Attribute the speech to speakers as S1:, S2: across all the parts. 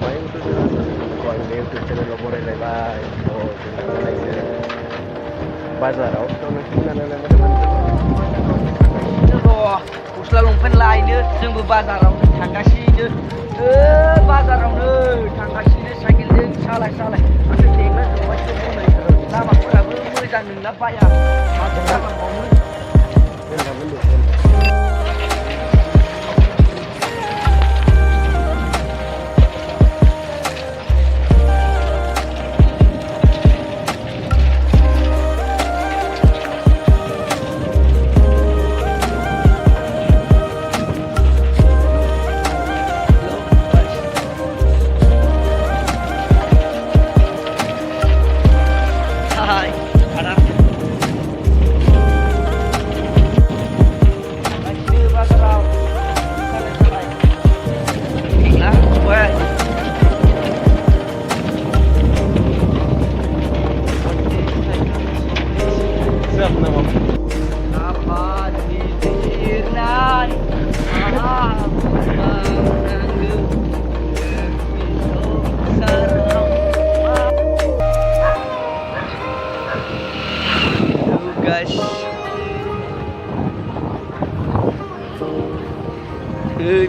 S1: YouTube चेनेलाव बरायलायबाय बाजाराव
S2: गस्ला लंपेन्ट लायनो जोंबो बाजारावनो थांगासिनो बाजारावनो थांगासिनो साइकेलजों सालाय माथो देंना जोबबायसो हनै लामाफोराबो मोजां नंला बाया माथो खालामबावनो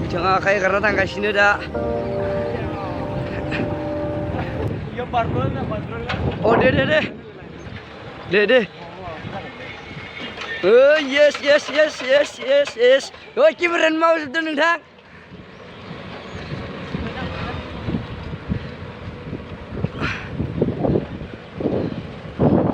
S2: बिथाङा आखाइ एगारना थांगासिनो दा दे येस केमेरानि मावजोबदों नोंथां